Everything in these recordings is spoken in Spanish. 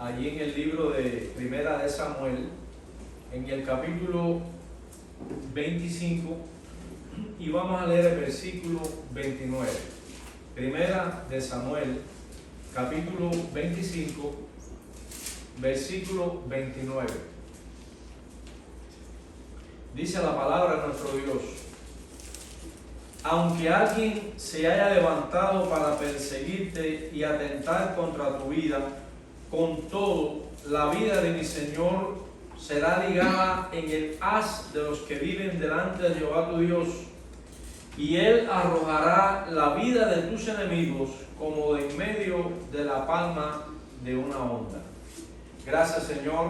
allí en el libro de Primera de Samuel, en el capítulo 25, y vamos a leer el versículo 29. Primera de Samuel, capítulo 25, versículo 29. Dice la palabra de nuestro Dios: aunque alguien se haya levantado para perseguirte y atentar contra tu vida, con todo, la vida de mi Señor será ligada en el haz de los que viven delante de Jehová tu Dios, y Él arrojará la vida de tus enemigos como de en medio de la palma de una onda. Gracias, Señor,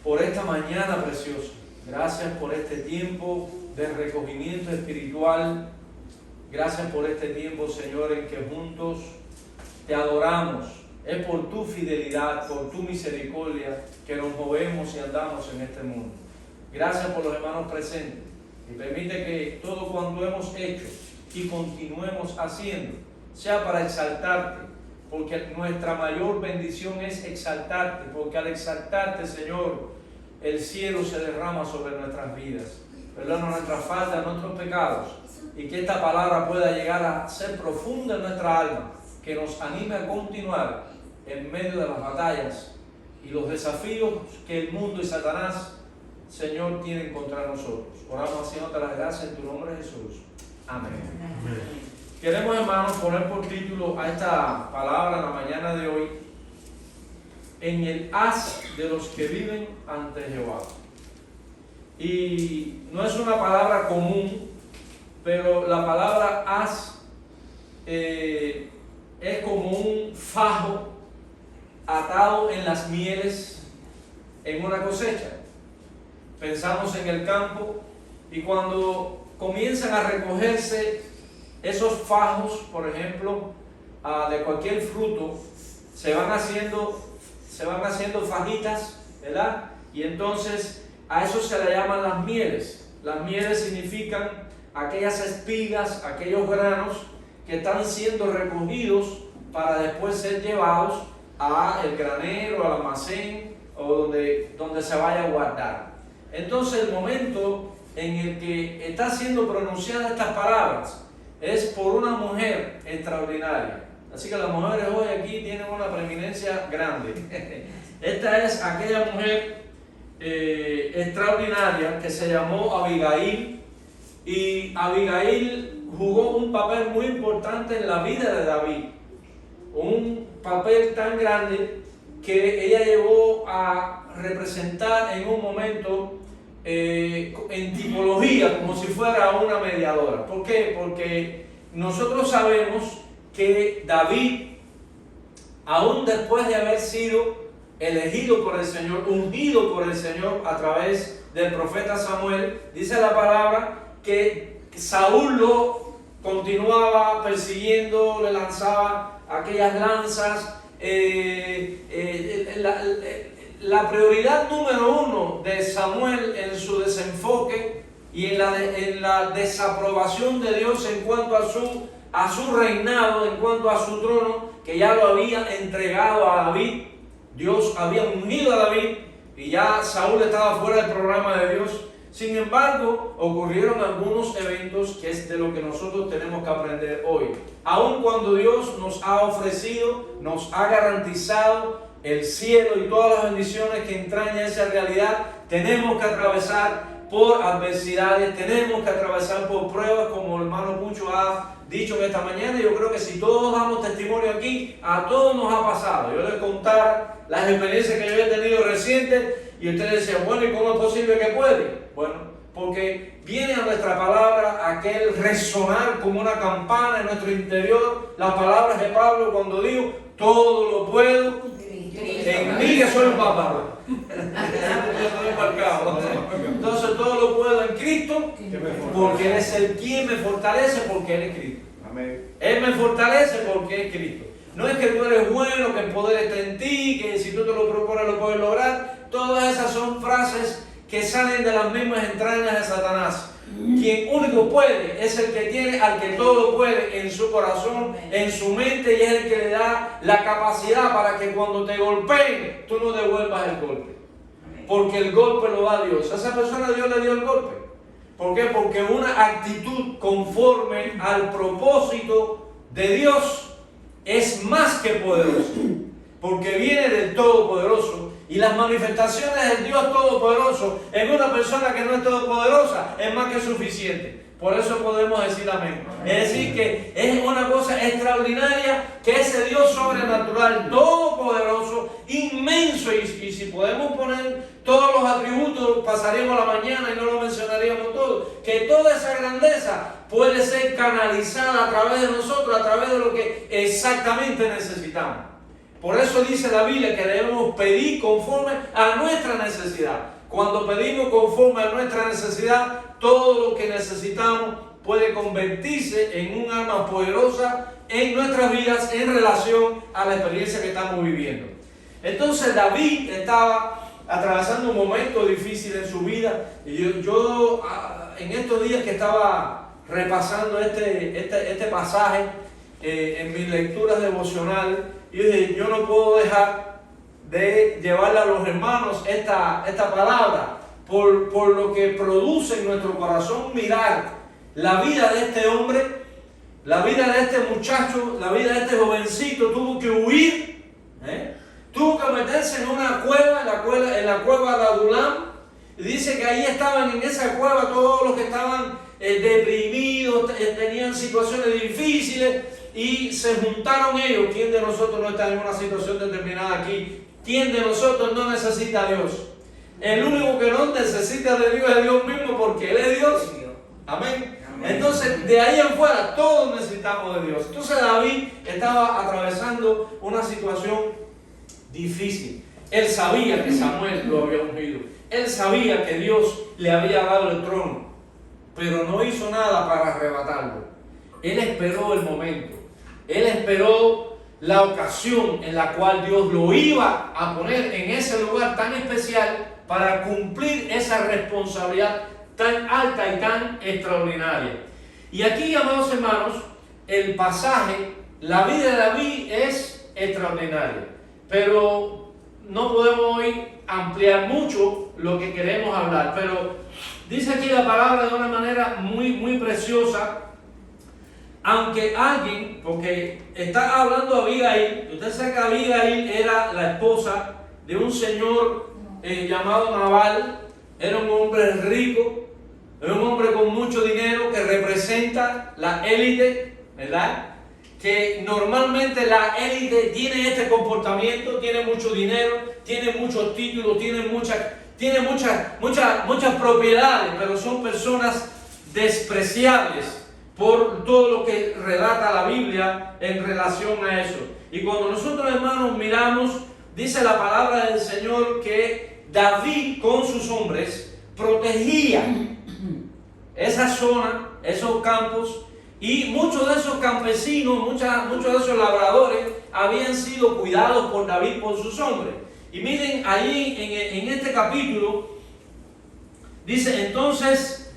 por esta mañana preciosa. Gracias por este tiempo de recogimiento espiritual. Gracias por este tiempo, Señor, en que juntos te adoramos. Es por tu fidelidad, por tu misericordia que nos movemos y andamos en este mundo. Gracias por los hermanos presentes. Y permite que todo cuanto hemos hecho y continuemos haciendo sea para exaltarte, porque nuestra mayor bendición es exaltarte, porque al exaltarte, Señor, el cielo se derrama sobre nuestras vidas. Perdona nuestras faltas, nuestros pecados, y que esta palabra pueda llegar a ser profunda en nuestra alma, que nos anime a continuar en medio de las batallas y los desafíos que el mundo y Satanás, Señor, tienen contra nosotros. Oramos haciéndote las gracias en tu nombre, Jesús. Amén. Amén. Queremos, hermanos, poner por título a esta palabra en la mañana de hoy: en el haz de los que viven ante Jehová. Y no es una palabra común, pero la palabra haz es como un fajo atado en las mieles en una cosecha. Pensamos en el campo, y cuando comienzan a recogerse esos fajos, por ejemplo, de cualquier fruto, se van haciendo fajitas, ¿verdad? Y entonces a eso se le llaman las mieles. Las mieles significan aquellas espigas, aquellos granos que están siendo recogidos para después ser llevados al granero, al almacén o donde se vaya a guardar. Entonces el momento en el que está siendo pronunciadas estas palabras es por una mujer extraordinaria. Así que las mujeres hoy aquí tienen una preeminencia grande. Esta es aquella mujer extraordinaria que se llamó Abigail, y Abigail jugó un papel muy importante en la vida de David, un papel tan grande que ella llegó a representar en un momento en tipología como si fuera una mediadora. ¿Por qué? Porque nosotros sabemos que David, aún después de haber sido elegido por el Señor, ungido por el Señor a través del profeta Samuel, dice la palabra que Saúl lo continuaba persiguiendo, le lanzaba aquellas lanzas. La prioridad número uno de Samuel en su desenfoque y en la desaprobación de Dios en cuanto a su reinado, en cuanto a su trono, que ya lo había entregado a David. Dios había ungido a David y ya Saúl estaba fuera del programa de Dios. Sin embargo, ocurrieron algunos eventos que es de lo que nosotros tenemos que aprender hoy. Aun cuando Dios nos ha ofrecido, nos ha garantizado el cielo y todas las bendiciones que entraña esa realidad, tenemos que atravesar por adversidades, tenemos que atravesar por pruebas, como el hermano Pucho ha dicho en esta mañana. Yo creo que si todos damos testimonio aquí, a todos nos ha pasado. Yo les contara las experiencias que yo he tenido recientes y ustedes decían, bueno, ¿y cómo es posible que puede? Bueno, porque viene a nuestra palabra aquel resonar como una campana en nuestro interior, las palabras de Pablo cuando dijo, todo lo puedo en mí que soy un papá. Entonces todo lo puedo en Cristo, porque Él es el quien me fortalece, porque Él es Cristo. Amén. Él me fortalece porque es Cristo. No es que tú eres bueno, que el poder está en ti, que si tú te lo propones lo puedes lograr. Todas esas son frases que salen de las mismas entrañas de Satanás. quien único puede es el que tiene al que todo puede en su corazón, en su mente, y es el que le da la capacidad para que cuando te golpeen, tú no devuelvas el golpe. Porque el golpe lo da Dios. A esa persona Dios le dio el golpe. ¿Por qué? Porque una actitud conforme al propósito de Dios es más que poderosa. Porque viene del Todopoderoso. Y las manifestaciones del Dios Todopoderoso en una persona que no es todopoderosa es más que suficiente. Por eso podemos decir amén. Es decir, que es una cosa extraordinaria que ese Dios sobrenatural, todopoderoso, inmenso, y si podemos poner todos los atributos, pasaríamos la mañana y no lo mencionaríamos todo, que toda esa grandeza puede ser canalizada a través de nosotros, a través de lo que exactamente necesitamos. Por eso dice la Biblia que debemos pedir conforme a nuestra necesidad. Cuando pedimos conforme a nuestra necesidad, todo lo que necesitamos puede convertirse en un arma poderosa en nuestras vidas en relación a la experiencia que estamos viviendo. Entonces David estaba atravesando un momento difícil en su vida, y yo en estos días que estaba repasando este pasaje en mis lecturas devocionales, yo dije, yo no puedo dejar de llevarle a los hermanos esta palabra por lo que produce en nuestro corazón mirar la vida de este hombre, la vida de este muchacho, la vida de este jovencito. Tuvo que huir, tuvo que meterse en una cueva, en la cueva de Adulam, y dice que ahí estaban en esa cueva todos los que estaban deprimidos, tenían situaciones difíciles, y se juntaron ellos. ¿Quién de nosotros no está en una situación determinada aquí? ¿Quién de nosotros no necesita a Dios? El único que no necesita de Dios es Dios mismo, porque Él es Dios. Amén. Entonces, de ahí en fuera, todos necesitamos de Dios. Entonces, David estaba atravesando una situación difícil. Él sabía que Samuel lo había ungido. Él sabía que Dios le había dado el trono, pero no hizo nada para arrebatarlo. Él esperó el momento. Él esperó la ocasión en la cual Dios lo iba a poner en ese lugar tan especial para cumplir esa responsabilidad tan alta y tan extraordinaria. Y aquí, amados hermanos, el pasaje, la vida de David es extraordinaria, pero no podemos hoy ampliar mucho lo que queremos hablar. Pero dice aquí la palabra de una manera muy preciosa. Aunque alguien, porque está hablando Abigail, usted sabe que Abigail era la esposa de un señor llamado Nabal. Era un hombre rico, era un hombre con mucho dinero que representa la élite, ¿verdad? Que normalmente la élite tiene este comportamiento, tiene mucho dinero, tiene muchos títulos, tiene muchas propiedades, pero son personas despreciables por todo lo que relata la Biblia en relación a eso. Y cuando nosotros, hermanos, miramos, dice la palabra del Señor que David con sus hombres protegía esa zona, esos campos, y muchos de esos campesinos, muchos de esos labradores habían sido cuidados por David por sus hombres. Y miren, ahí en este capítulo dice entonces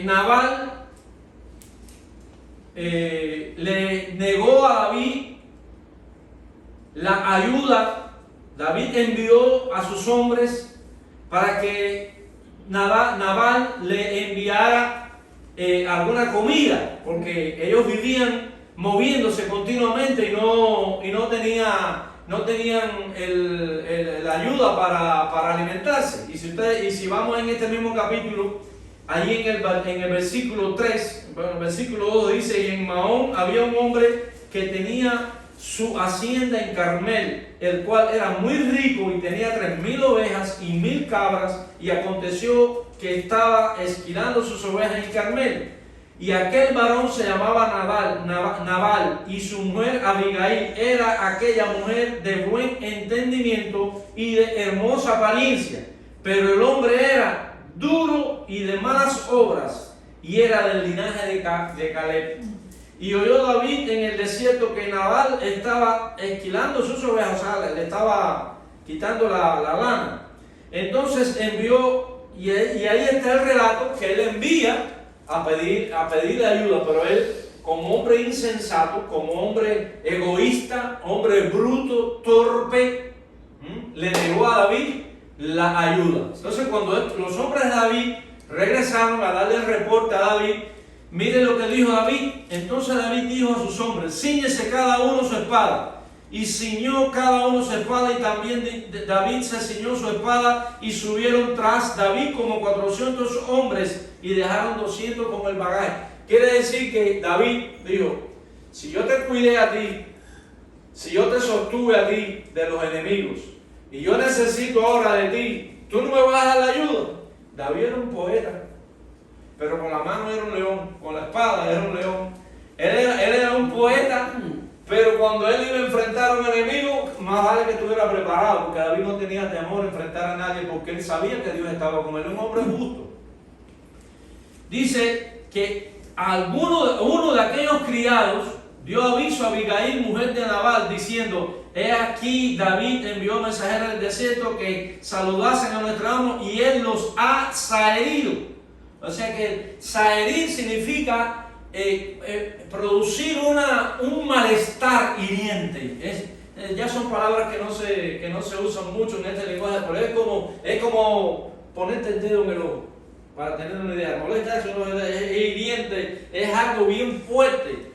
Nabal le negó a David la ayuda. David envió a sus hombres para que Nabal le enviara alguna comida, porque ellos vivían moviéndose continuamente y no tenían la ayuda para alimentarse. Y si vamos en este mismo capítulo, ahí en el versículo 3, bueno, el versículo 2 dice: y en Mahón había un hombre que tenía su hacienda en Carmel, el cual era muy rico y tenía 3,000 ovejas y 1,000 cabras, y aconteció que estaba esquilando sus ovejas en Carmel. Y aquel varón se llamaba Nabal, y su mujer Abigail era aquella mujer de buen entendimiento y de hermosa apariencia, pero el hombre era duro y de malas obras, y era del linaje de Caleb. Y oyó David en el desierto que Nabal estaba esquilando sus ovejas, o sea, le estaba quitando la lana. Entonces envió y ahí está el relato que él envía a pedirle ayuda, pero él, como hombre insensato, como hombre egoísta, hombre bruto, torpe, le negó a David la ayuda. Entonces, cuando los hombres de David regresaron a darle el reporte a David, mire lo que dijo David. Entonces David dijo a sus hombres: cíñese cada uno su espada. Y ciñó cada uno su espada, y también David se ciñó su espada, y subieron tras David como 400 hombres, y dejaron 200 con el bagaje. Quiere decir que David dijo: si yo te cuidé a ti, si yo te sostuve a ti de los enemigos, y yo necesito ahora de ti, ¿tú no me vas a dar la ayuda? David era un poeta, pero con la mano era un león, con la espada era un león. Él era un poeta, pero cuando él iba a enfrentar a un enemigo, más vale que estuviera preparado, porque David no tenía temor a enfrentar a nadie, porque él sabía que Dios estaba con él, un hombre justo. Dice que uno de aquellos criados dio aviso a Abigail, mujer de Nabal, diciendo: he aquí David envió mensajeros del desierto que saludasen a nuestro amo, y él los ha saherido. O sea que saherir significa producir un malestar hiriente. Ya son palabras que no se usan mucho en este lenguaje, pero es como ponerte el dedo en el ojo, para tener una idea. Molesta, eso no es hiriente, es algo bien fuerte.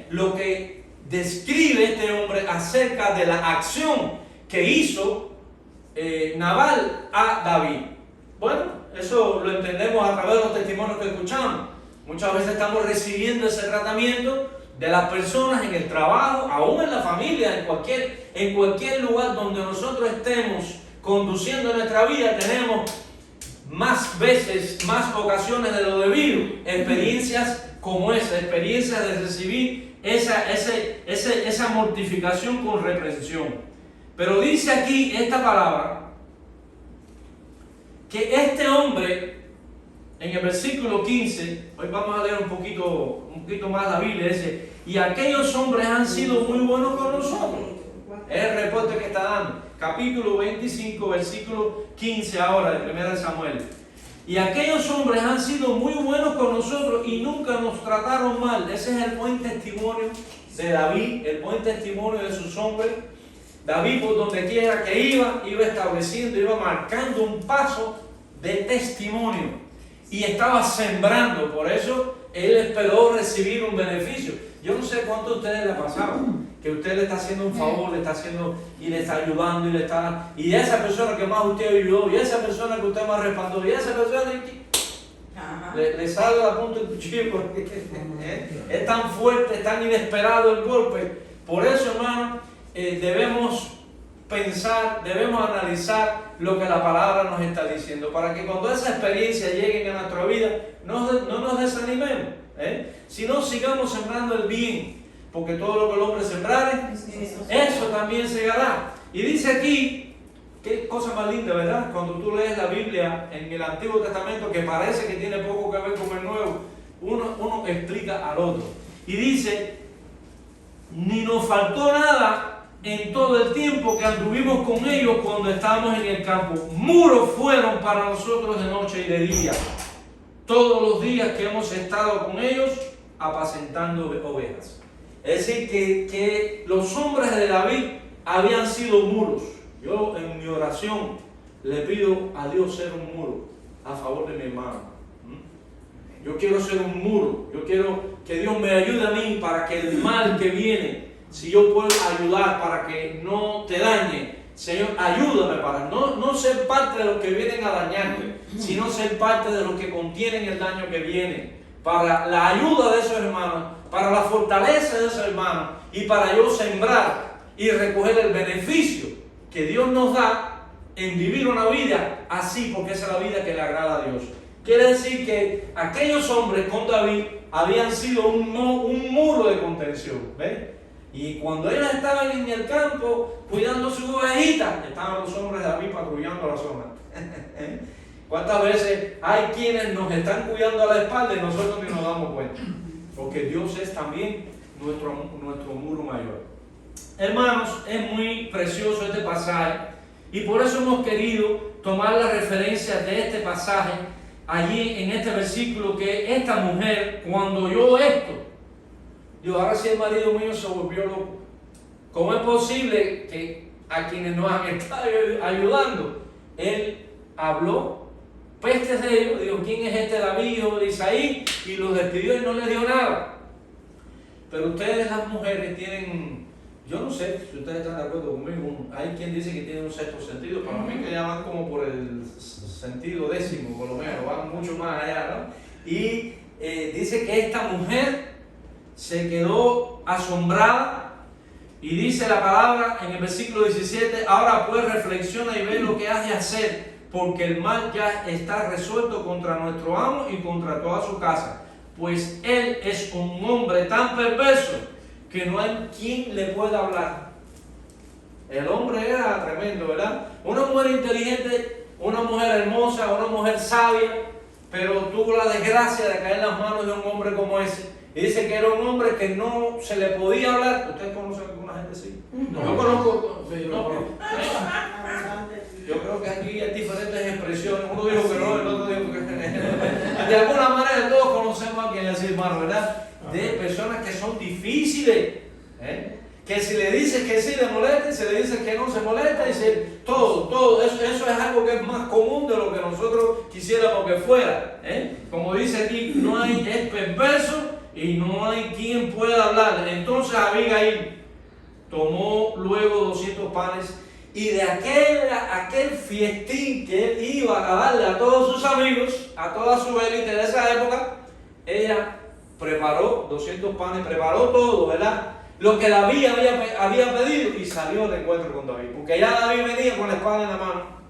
Lo que describe este hombre acerca de la acción que hizo Nabal a David. Bueno, eso lo entendemos a través de los testimonios que escuchamos. Muchas veces estamos recibiendo ese tratamiento de las personas en el trabajo, aún en la familia, en cualquier lugar donde nosotros estemos conduciendo nuestra vida. Tenemos más veces, más ocasiones de lo debido, experiencias como esa, experiencias de recibir esa mortificación con reprensión. Pero dice aquí esta palabra, que este hombre, en el versículo 15, hoy vamos a leer un poquito más la Biblia, dice: y aquellos hombres han sido muy buenos con nosotros. Es el reporte que está dando. Capítulo 25, versículo 15 ahora, de 1 Samuel. Y aquellos hombres han sido muy buenos con nosotros y nunca nos trataron mal. Ese es el buen testimonio de David, el buen testimonio de sus hombres. David, por donde quiera que iba estableciendo, iba marcando un paso de testimonio. Y estaba sembrando, por eso él esperó recibir un beneficio. Yo no sé cuánto a ustedes le ha pasado, que usted le está haciendo un favor, le está haciendo y le está ayudando y esa persona que más usted ayudó, y esa persona que usted más respaldó, y esa persona le sale la punta del cuchillo porque es tan fuerte, es tan inesperado el golpe. Por eso, hermano, debemos pensar, debemos analizar lo que la palabra nos está diciendo, para que cuando esa experiencia llegue a nuestra vida no nos desanimemos, sino sigamos sembrando el bien, porque todo lo que el hombre sembrare, eso también segará. Y dice aquí, qué cosa más linda, ¿verdad? Cuando tú lees la Biblia en el Antiguo Testamento, que parece que tiene poco que ver con el Nuevo, uno explica al otro. Y dice: ni nos faltó nada en todo el tiempo que anduvimos con ellos cuando estábamos en el campo. Muros fueron para nosotros de noche y de día, todos los días que hemos estado con ellos apacentando ovejas. Es decir, que los hombres de David habían sido muros. Yo en mi oración le pido a Dios ser un muro a favor de mi hermano. Yo quiero ser un muro. Yo quiero que Dios me ayude a mí para que el mal que viene, si yo puedo ayudar para que no te dañe, Señor, ayúdame para no ser parte de los que vienen a dañarte, sino ser parte de los que contienen el daño que viene, para la ayuda de esos hermanos, para la fortaleza de esos hermanos, y para yo sembrar y recoger el beneficio que Dios nos da en vivir una vida así, porque esa es la vida que le agrada a Dios. Quiere decir que aquellos hombres con David habían sido un muro de contención, ¿ves? Y cuando ellos estaban en el campo cuidando sus ovejitas, estaban los hombres de David patrullando la zona. ¿Cuántas veces hay quienes nos están cuidando a la espalda y nosotros ni nos damos cuenta? Porque Dios es también nuestro muro mayor. Hermanos, es muy precioso este pasaje Y por eso hemos querido tomar la referencia de este pasaje allí en este versículo, que esta mujer, cuando oyó esto, dijo, ahora sí el marido mío se volvió loco. ¿Cómo es posible que a quienes nos han estado ayudando, él habló pestes de ellos, dijo, ¿quién es este David, hijo de Isaí? Y los despidió y no les dio nada. Pero ustedes, las mujeres, tienen, yo no sé si ustedes están de acuerdo conmigo, hay quien dice que tiene un sexto sentido, para mí que ya van como por el sentido décimo, por lo menos, van mucho más allá, ¿no? Y dice que esta mujer se quedó asombrada, y dice la palabra en el versículo 17, ahora pues reflexiona y ve lo que has de hacer, porque el mal ya está resuelto contra nuestro amo y contra toda su casa, pues él es un hombre tan perverso que no hay quien le pueda hablar. El hombre era tremendo, ¿verdad? Una mujer inteligente, una mujer hermosa, una mujer sabia, pero tuvo la desgracia de caer en las manos de un hombre como ese. Y dice que era un hombre que no se le podía hablar. ¿Ustedes conocen a alguna gente así? No. Yo conozco. Sí, no. Yo creo que aquí hay diferentes expresiones. Uno dijo que no, el otro dijo que de alguna manera todos conocemos a quien le dice hermano, ¿verdad? De personas que son difíciles, que si le dices que sí le molesta, si le dices que no se molesta, dice todo. Eso es algo que es más común de lo que nosotros quisiéramos que fuera. Como dice aquí, no hay, es perverso y no hay quien pueda hablar. Entonces Abigail tomó luego 200 panes y de aquel fiestín que él iba a darle a todos sus amigos, a toda su élite de esa época, ella preparó 200 panes, preparó todo, ¿verdad? Lo que David había pedido, y salió al encuentro con David, porque ya David venía con la espada en la mano.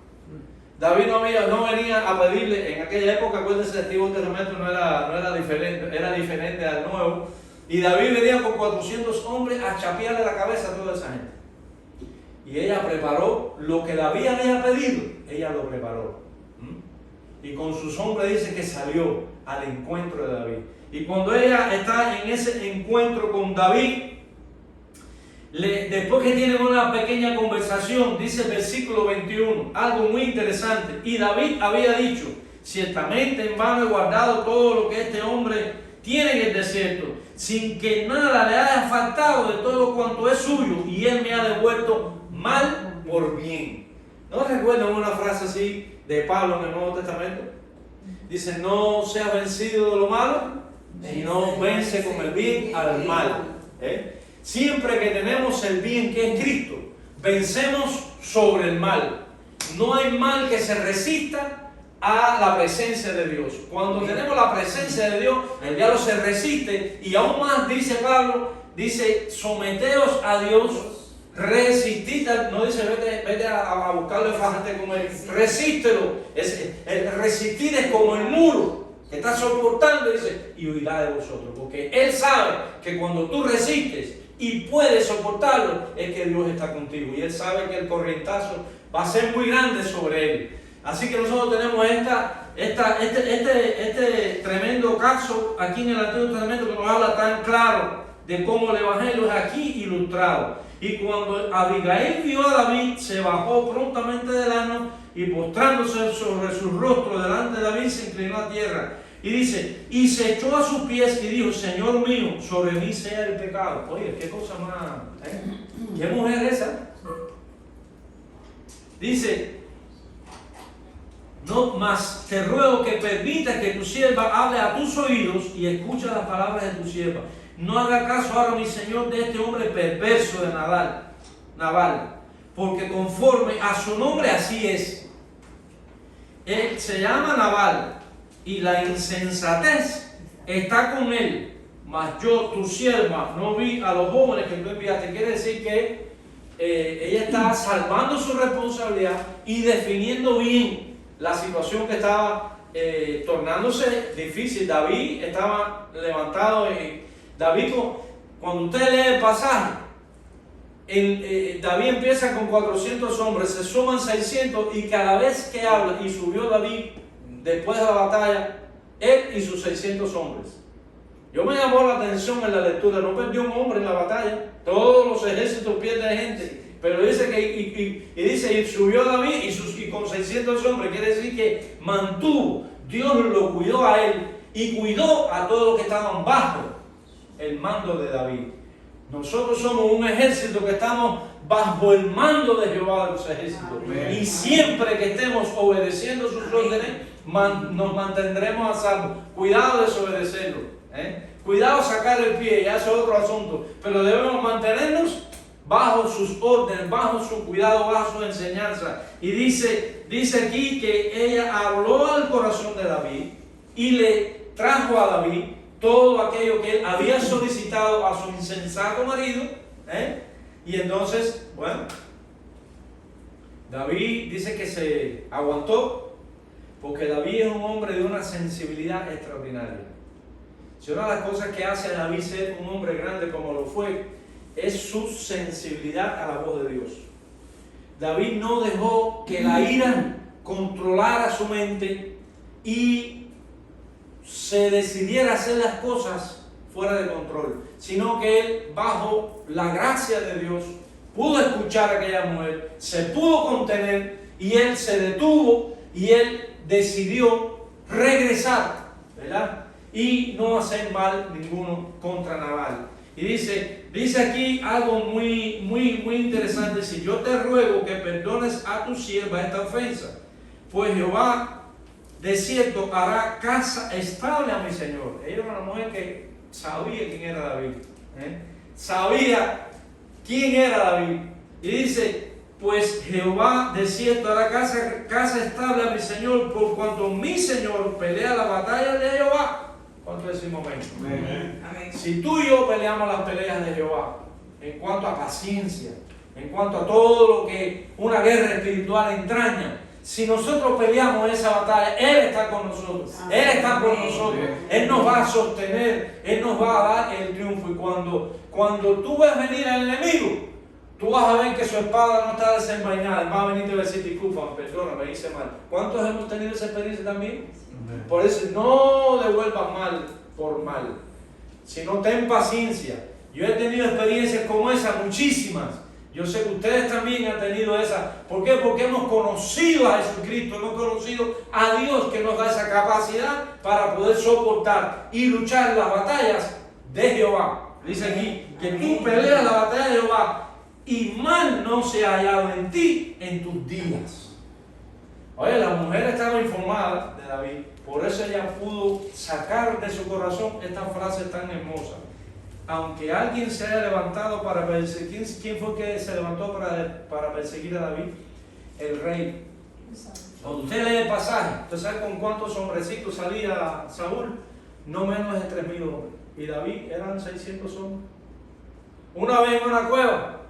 David no venía a pedirle, en aquella época, acuérdense, el Antiguo Testamento no era diferente, era diferente al Nuevo, y David venía con 400 hombres a chapearle la cabeza a toda esa gente. Y ella preparó lo que David había pedido, ella lo preparó. Y con sus hombres dice que salió al encuentro de David. Y cuando ella está en ese encuentro con David, después que tienen una pequeña conversación, dice el versículo 21, algo muy interesante. Y David había dicho, ciertamente en vano he guardado todo lo que este hombre tiene en el desierto, sin que nada le haya faltado de todo cuanto es suyo, y él me ha devuelto mal por bien. ¿No recuerdan una frase así de Pablo en el Nuevo Testamento? Dice, no seas vencido de lo malo, sino vence con el bien al mal. Siempre que tenemos el bien que es Cristo, vencemos sobre el mal. No hay mal que se resista a la presencia de Dios. Cuando tenemos la presencia de Dios, el diablo se resiste, y aún más dice Pablo, dice, someteos a Dios, resistid, no dice vete a buscarle fájate con él, resístelo. El resistir es como el muro que está soportando, dice, y huirá de vosotros, porque él sabe que cuando tú resistes y puedes soportarlo, es que Dios está contigo, y él sabe que el corrientazo va a ser muy grande sobre él. Así que nosotros tenemos este tremendo caso aquí en el Antiguo Testamento, que nos habla tan claro de cómo el Evangelio es aquí ilustrado. Y cuando Abigail vio a David, se bajó prontamente del asno y postrándose sobre su rostro delante de David, se inclinó a tierra. Y dice, y se echó a sus pies y dijo, Señor mío, sobre mí sea el pecado. Oye, qué cosa más, ¿qué mujer es esa? Dice, no, mas te ruego que permitas que tu sierva hable a tus oídos y escucha las palabras de tu sierva. No haga caso ahora, mi señor, de este hombre perverso de Nabal, porque conforme a su nombre así es. Él se llama Nabal, y la insensatez está con él, mas yo, tu sierva, no vi a los jóvenes que tú enviaste. Quiere decir que ella estaba salvando su responsabilidad y definiendo bien la situación que estaba tornándose difícil. David estaba levantado. David, cuando usted lee el pasaje, David empieza con 400 hombres, se suman 600, y cada vez que habla, y subió David después de la batalla, él y sus 600 hombres. Yo me llamó la atención en la lectura, no perdió un hombre en la batalla, todos los ejércitos pierden gente, Pero dice que, dice, y subió David y con 600 hombres, quiere decir que mantuvo, Dios lo cuidó a él y cuidó a todos los que estaban bajo el mando de David. Nosotros somos un ejército que estamos bajo el mando de Jehová de los ejércitos. Amén. Y siempre que estemos obedeciendo sus órdenes, nos mantendremos a salvo. Cuidado de desobedecerlo, cuidado sacar el pie, ya eso es otro asunto. Pero debemos mantenernos bajo sus órdenes, bajo su cuidado, bajo su enseñanza. Y dice aquí que ella habló al corazón de David y le trajo a David todo aquello que él había solicitado a su insensato marido. Y entonces, bueno, David dice que se aguantó, porque David es un hombre de una sensibilidad extraordinaria. Si una de las cosas que hace a David ser un hombre grande como lo fue, es su sensibilidad a la voz de Dios. David no dejó que la ira controlara su mente y se decidiera hacer las cosas fuera de control, sino que él, bajo la gracia de Dios, pudo escuchar a aquella mujer, se pudo contener y él se detuvo y él decidió regresar, ¿verdad? Y no hacer mal ninguno contra Nabal. Y dice aquí algo muy interesante. Si yo te ruego que perdones a tu sierva esta ofensa, pues Jehová de cierto hará casa estable a mi Señor. Ella era una mujer que sabía quién era David. Sabía quién era David. Y dice, pues Jehová de cierto hará casa estable a mi Señor, por cuanto mi Señor pelea la batalla de Jehová. ¿Cuánto decimos amén? Amén. Si tú y yo peleamos las peleas de Jehová, en cuanto a paciencia, en cuanto a todo lo que una guerra espiritual entraña, si nosotros peleamos esa batalla, Él está con nosotros, Él está con nosotros, Él nos va a sostener, Él nos va a dar el triunfo. Y cuando tú ves venir al enemigo, tú vas a ver que su espada no está desenvainada, va a venir y te va a decir, disculpa, perdona, me hice mal. ¿Cuántos hemos tenido esa experiencia también? Por eso no devuelvas mal por mal, sino ten paciencia. Yo he tenido experiencias como esa, muchísimas. Yo sé que ustedes también han tenido esa. ¿Por qué? Porque hemos conocido a Jesucristo, hemos conocido a Dios, que nos da esa capacidad para poder soportar y luchar las batallas de Jehová. Dice aquí que tú peleas la batalla de Jehová y mal no se ha hallado en ti en tus días. Oye, la mujer estaba informada de David, por eso ella pudo sacar de su corazón esta frase tan hermosa. Aunque alguien se haya levantado para perseguir, ¿quién fue que se levantó para perseguir a David? El rey. Cuando usted lee el pasaje, ¿usted sabe con cuántos hombrecitos salía Saúl? No menos de 3,000 hombres. Y David eran 600 hombres. Una vez en una cueva,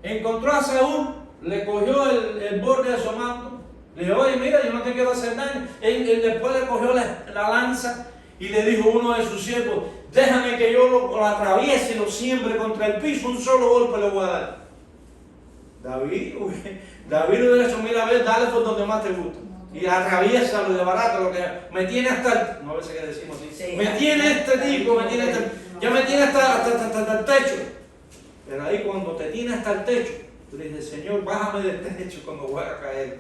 encontró a Saúl, le cogió el borde de su manto, le dijo, oye, mira, yo no te quiero hacer daño. Él después le cogió la lanza y le dijo a uno de sus siervos, déjame que yo lo atraviese y lo siembre contra el piso, un solo golpe le voy a dar. David le hubiera dicho, mira, a ver, dale por donde más te gusta. Y atraviésalo de barato, lo que me tiene hasta el, no a veces que decimos así, Sí, me tiene este tipo, ya me tiene hasta el techo. Pero ahí cuando te tiene hasta el techo, tú le dices, Señor, bájame del techo cuando voy a caer,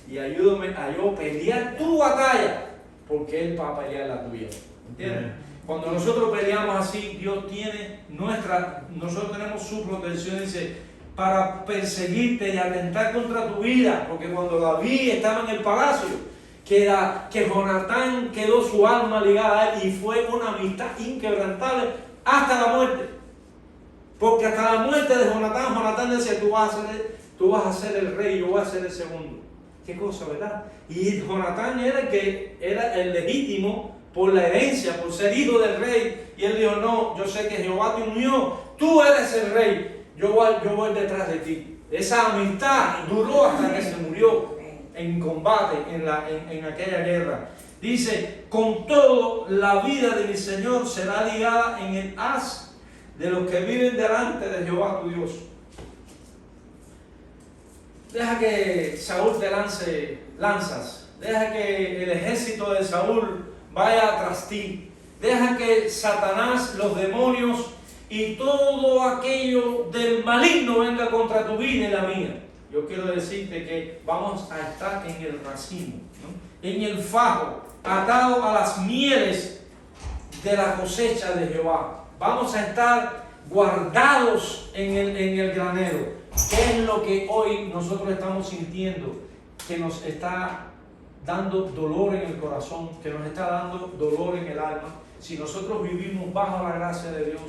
y ayúdame a yo pelear tu batalla, porque Él va a pelear la tuya. ¿Entiendes? Cuando nosotros peleamos así, Dios tiene nosotros tenemos su protección, dice, para perseguirte y atentar contra tu vida. Porque cuando David estaba en el palacio, que Jonatán quedó su alma ligada a él y fue una amistad inquebrantable hasta la muerte. Porque hasta la muerte de Jonatán decía, tú vas a ser el rey, yo voy a ser el segundo. Qué cosa, ¿verdad? Y Jonatán era el que era el legítimo por la herencia, por ser hijo del rey. Y él dijo, no, yo sé que Jehová te unió, tú eres el rey. Yo voy detrás de ti. Esa amistad duró hasta que se murió en combate, en aquella guerra. Dice, con todo, la vida de mi Señor será ligada en el haz de los que viven delante de Jehová tu Dios. Deja que Saúl te lance lanzas. Deja que el ejército de Saúl vaya tras ti. Deja que Satanás, los demonios y todo aquello del maligno venga contra tu vida y la mía. Yo quiero decirte que vamos a estar en el racimo, ¿no? En el fajo, atado a las mieles de la cosecha de Jehová. Vamos a estar guardados en el granero. ¿Qué es lo que hoy nosotros estamos sintiendo? Que nos está dando dolor en el corazón, que nos está dando dolor en el alma. Si nosotros vivimos bajo la gracia de Dios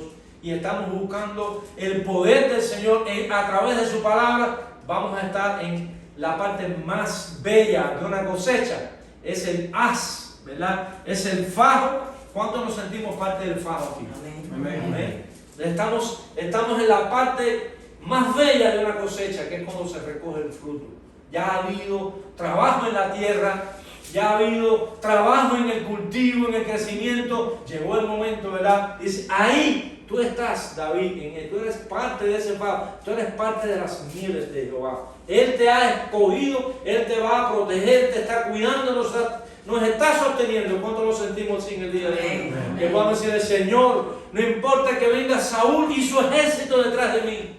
y estamos buscando el poder del Señor a través de su palabra, vamos a estar en la parte más bella de una cosecha. Es el haz, ¿verdad? Es el fajo. ¿Cuántos nos sentimos parte del fajo aquí? Amén. Amén. Estamos en la parte más bella de una cosecha, que es cuando se recoge el fruto. Ya ha habido trabajo en la tierra, ya ha habido trabajo en el cultivo, en el crecimiento. Llegó el momento, ¿verdad? Dice, ahí tú estás, David, tú eres parte de ese fajo, tú eres parte de las mieles de Jehová. Él te ha escogido, Él te va a proteger, te está cuidando, nos está sosteniendo. ¿Cuánto lo sentimos sin el día de hoy? Que vamos a decir, Señor, no importa que venga Saúl y su ejército detrás de mí,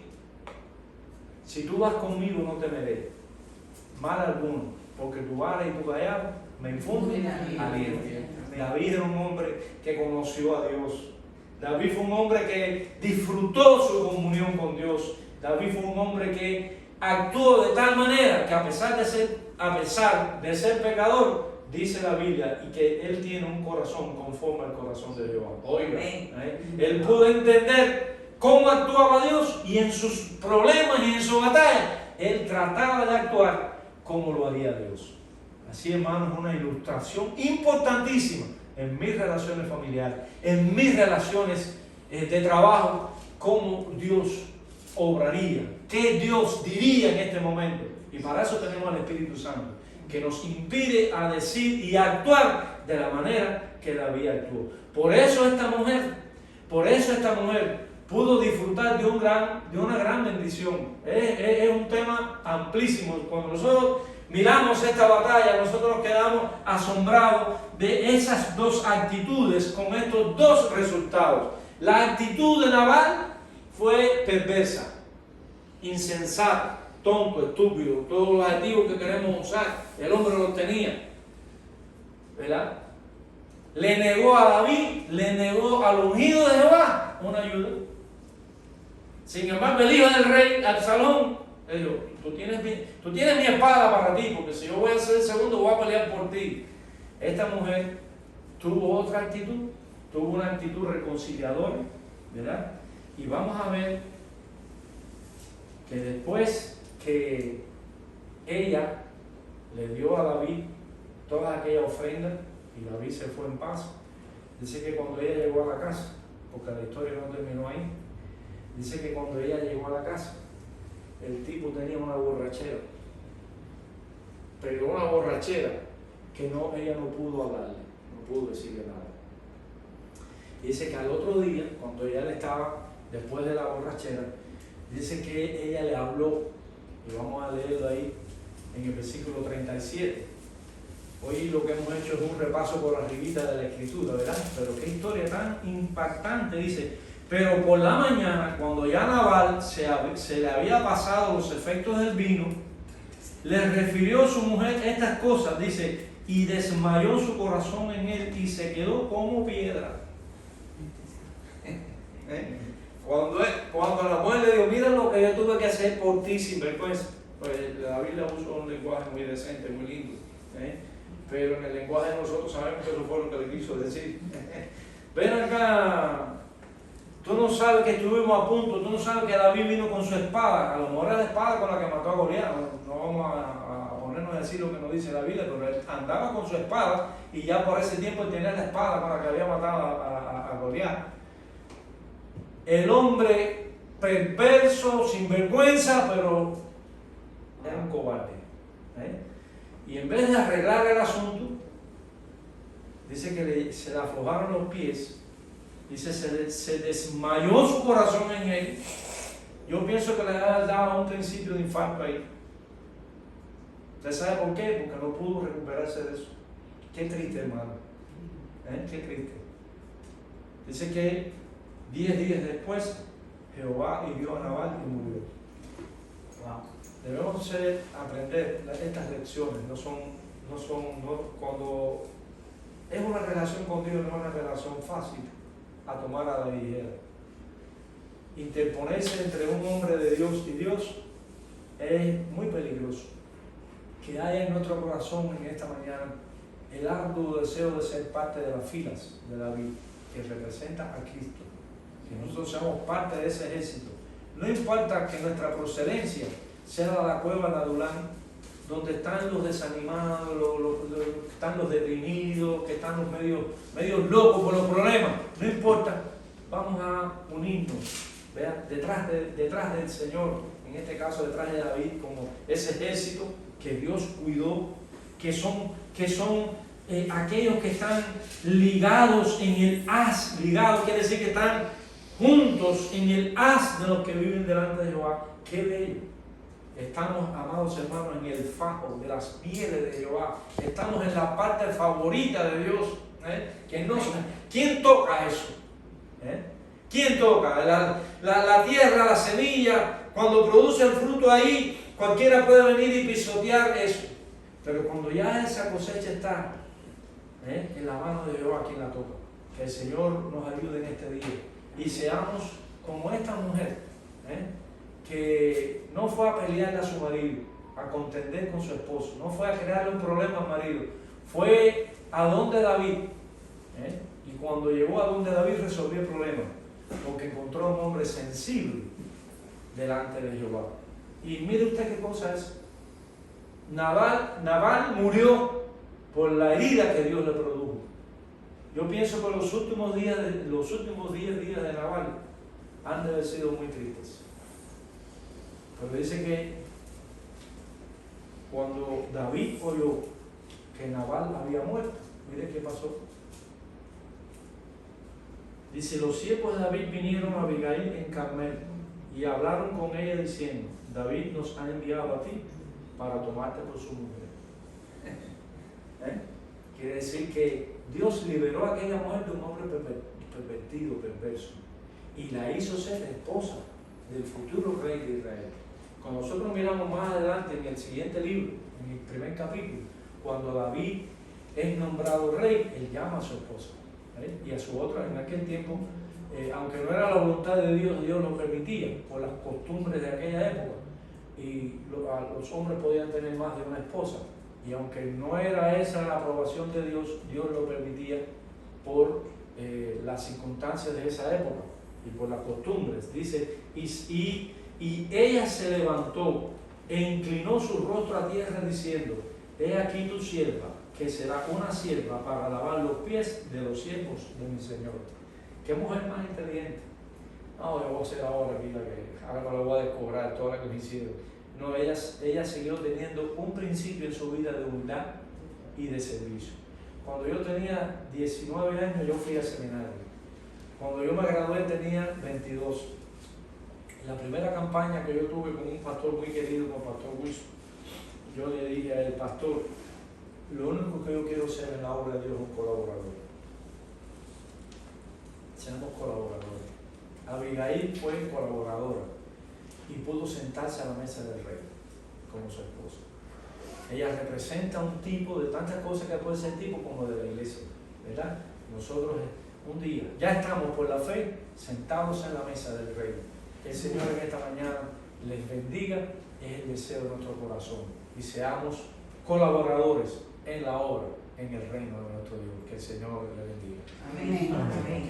si tú vas conmigo no temeré mal alguno, porque tu vara y tu callado me infunden aliento. David era un hombre que conoció a Dios. David fue un hombre que disfrutó su comunión con Dios. David fue un hombre que actuó de tal manera que a pesar de ser pecador, dice la Biblia, y que él tiene un corazón conforme al corazón de Jehová. Oiga, él pudo entender cómo actuaba Dios, y en sus problemas y en su batalla, él trataba de actuar como lo haría Dios. Así, hermanos, una ilustración importantísima en mis relaciones familiares, en mis relaciones de trabajo, cómo Dios obraría, qué Dios diría en este momento. Y para eso tenemos al Espíritu Santo, que nos impide a decir y actuar de la manera que David actuó. Por eso esta mujer pudo disfrutar de una gran bendición. Es un tema amplísimo. Cuando nosotros miramos esta batalla, nosotros nos quedamos asombrados de esas dos actitudes con estos dos resultados. La actitud de Nabal fue perversa, insensata, tonto, estúpido, todos los adjetivos que queremos usar. El hombre los tenía, ¿verdad? Le negó a David, le negó al ungido de Jehová una ayuda. Sin embargo, el hijo del rey, Absalón, le dijo, tú tienes mi espada para ti, porque si yo voy a ser el segundo, voy a pelear por ti. Esta mujer tuvo otra actitud, tuvo una actitud reconciliadora, ¿verdad? Y vamos a ver que después que ella le dio a David toda aquella ofrenda y David se fue en paz, dice que cuando ella llegó a la casa, porque la historia no terminó ahí, dice que cuando ella llegó a la casa, el tipo tenía una borrachera, pero una borrachera que ella no pudo hablarle, no pudo decirle nada. Y dice que al otro día, cuando ella estaba después de la borrachera, dice que ella le habló, y vamos a leerlo ahí en el versículo 37. Hoy lo que hemos hecho es un repaso por arribita de la escritura, ¿verdad? Pero qué historia tan impactante. Dice, pero por la mañana, cuando ya Nabal se le había pasado los efectos del vino, le refirió a su mujer estas cosas, dice, y desmayó su corazón en él y se quedó como piedra. Cuando la mujer le dijo, mira lo que yo tuve que hacer por ti sin vergüenza, pues la Biblia usa un lenguaje muy decente, muy lindo, pero en el lenguaje de nosotros sabemos que eso fue lo que le quiso decir. Ven acá, tú no sabes que estuvimos a punto, tú no sabes que David vino con su espada, a lo mejor era la espada con la que mató a Goliat, no vamos a ponernos a decir lo que nos dice la Biblia, pero él andaba con su espada y ya por ese tiempo él tenía la espada con la que había matado a Goliat. El hombre perverso, sin vergüenza, pero era un cobarde. Y en vez de arreglar el asunto, dice que se le aflojaron los pies, dice se desmayó su corazón en él. Yo pienso que le daba un principio de infarto ahí. ¿Usted sabe por qué? Porque no pudo recuperarse de eso. Qué triste, hermano. Qué triste. Dice que 10 días después, Jehová hirió a Nabal y murió. Wow. Debemos aprender estas lecciones. Cuando es una relación con Dios, no es una relación fácil a tomar a la ligera. Interponerse entre un hombre de Dios y Dios es muy peligroso. Que haya en nuestro corazón en esta mañana el arduo deseo de ser parte de las filas de David, que representa a Cristo. Que nosotros seamos parte de ese ejército. No importa que nuestra procedencia sea la cueva de Adulán, donde están los desanimados, están los deprimidos, que están los medio locos por los problemas. No importa, vamos a unirnos, ¿vea? Detrás del Señor, en este caso detrás de David, como ese ejército que Dios cuidó, que son aquellos que están ligados en el haz. Ligados quiere decir que están juntos en el haz de los que viven delante de Jehová. ¡Qué bello! Estamos, amados hermanos, en el fajo de las pieles de Jehová. Estamos en la parte favorita de Dios. ¿Quién toca eso? ¿Quién toca? La tierra, la semilla, cuando produce el fruto ahí, cualquiera puede venir y pisotear eso. Pero cuando ya esa cosecha está en la mano de Jehová, ¿quién la toca? Que el Señor nos ayude en este día. Y seamos como esta mujer, que no fue a pelearle a su marido, a contender con su esposo, no fue a crearle un problema al marido, fue a donde David, y cuando llegó a donde David resolvió el problema, porque encontró a un hombre sensible delante de Jehová. Y mire usted qué cosa es. Nabal murió por la herida que Dios le produjo. Yo pienso que los últimos 10 días de Nabal han de haber sido muy tristes. Pero dice que cuando David oyó que Nabal había muerto, mire qué pasó. Dice, los siervos de David vinieron a Abigail en Carmel y hablaron con ella diciendo, David nos ha enviado a ti para tomarte por su mujer. Quiere decir que Dios liberó a aquella mujer de un hombre pervertido, perverso, y la hizo ser esposa del futuro rey de Israel. Cuando nosotros miramos más adelante en el siguiente libro, en el primer capítulo, cuando David es nombrado rey, él llama a su esposa y a su otra. En aquel tiempo, aunque no era la voluntad de Dios, Dios lo permitía por las costumbres de aquella época, y los hombres podían tener más de una esposa, y aunque no era esa la aprobación de Dios, Dios lo permitía por las circunstancias de esa época y por las costumbres. Dice, y ella se levantó e inclinó su rostro a tierra diciendo, he aquí tu sierva, que será una sierva para lavar los pies de los siervos de mi Señor. ¿Qué mujer más inteligente? No, yo voy a ser ahora aquí la que ahora no le voy a descobrar toda la que me hicieron. No, ella siguió teniendo un principio en su vida de humildad y de servicio. Cuando yo tenía 19 años, yo fui al seminario. Cuando yo me gradué tenía 22. La primera campaña que yo tuve con un pastor muy querido, como Pastor Wilson, yo le dije a él, pastor, lo único que yo quiero ser en la obra de Dios es un colaborador. Seamos colaboradores. Abigail fue colaboradora y pudo sentarse a la mesa del rey como su esposa. Ella representa un tipo de tantas cosas que puede ser tipo como de la iglesia, ¿verdad? Nosotros un día ya estamos por la fe sentados en la mesa del rey. El Señor en esta mañana les bendiga, es el deseo de nuestro corazón, y seamos colaboradores en la obra, en el reino de nuestro Dios. Que el Señor les bendiga. Amén. Amén.